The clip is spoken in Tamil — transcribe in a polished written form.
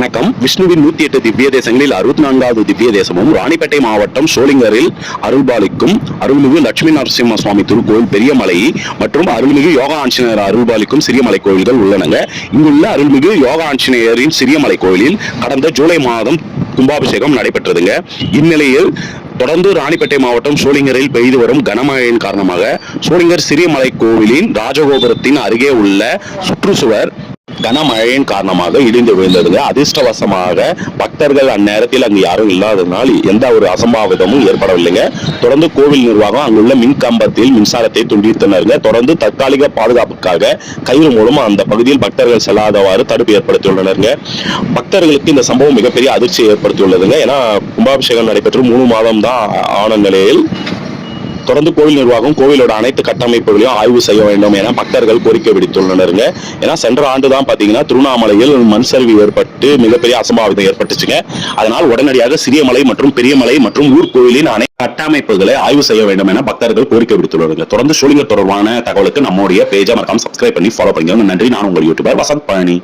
வணக்கம். விஷ்ணுவின் 108 திவ்ய தேசங்களில் 64வது திவ்ய தேசமும் ராணிப்பேட்டை மாவட்டம் சோளிங்கரில் அருள்பாலிக்கும் அருள்மிகு லட்சுமி நரசிம்ம சுவாமி திருக்கோயில் பெரியமலை மற்றும் அருள்மிகு யோகா ஆஞ்சநேயர் அருள்பாலிக்கும் சிறியமலை கோயில்கள் உள்ளனங்க. இங்குள்ள அருள்மிகு யோகா ஆஞ்சநேயரின் சிறியமலை கோயிலில் கடந்த ஜூலை மாதம் கும்பாபிஷேகம் நடைபெற்றதுங்க. இந்நிலையில் தொடர்ந்து ராணிப்பேட்டை மாவட்டம் சோளிங்கரில் பெய்து வரும் கனமழையின் காரணமாக சோளிங்கர் சிறியமலை கோவிலின் ராஜகோபுரத்தின் அருகே உள்ள சுற்றுச்சுவர் கனமழையின் காரணமாக இடிந்து விழுந்ததுங்க. அதிர்ஷ்டவசமாக பக்தர்கள் அந்நேரத்தில் அங்கு யாரும் இல்லாததனால் எந்த ஒரு அசம்பாவிதமும் ஏற்படவில்லைங்க. தொடர்ந்து கோவில் நிர்வாகம் அங்குள்ள மின் கம்பத்தில் மின்சாரத்தை துண்டித்தனருங்க. தொடர்ந்து தற்காலிக பாதுகாப்புக்காக கயிறு மூலம் அந்த பகுதியில் பக்தர்கள் செல்லாதவாறு தடுப்பு ஏற்படுத்தியுள்ளனருங்க. பக்தர்களுக்கு இந்த சம்பவம் மிகப்பெரிய அதிர்ச்சியை ஏற்படுத்தியுள்ளதுங்க. ஏன்னா கும்பாபிஷேகம் நடைபெற்று 3 மாதம் தான் ஆன நிலையில் தொடர்ந்து கோவில் நிர்வாகம் கோவிலோட அனைத்து கட்டமைப்புகளையும் ஆய்வு செய்ய வேண்டும் என பக்தர்கள் கோரிக்கை விடுத்துள்ளனருங்க. ஏன்னா சென்ற ஆண்டு தான் பாத்தீங்கன்னா திருவண்ணாமலையில் மண் சரிவு ஏற்பட்டு மிகப்பெரிய அசம்பாவிதம் ஏற்பட்டுச்சுங்க. அதனால் உடனடியாக சிறியமலை மற்றும் பெரியமலை மற்றும் ஊர் கோவிலின் அனைத்து கட்டமைப்புகளை ஆய்வு செய்ய வேண்டும் என பக்தர்கள் கோரிக்கை விடுத்துள்ளனர். தொடர்ந்து சோளிங்கர் தொடர்பான தகவலுக்கு நம்முடைய பேஜை மறக்காம சப்ஸ்கிரைப் பண்ணி ஃபாலோ பண்ணுங்க. நன்றி. நான் உங்கள் யூடியூபர் வசந்த் பழனி.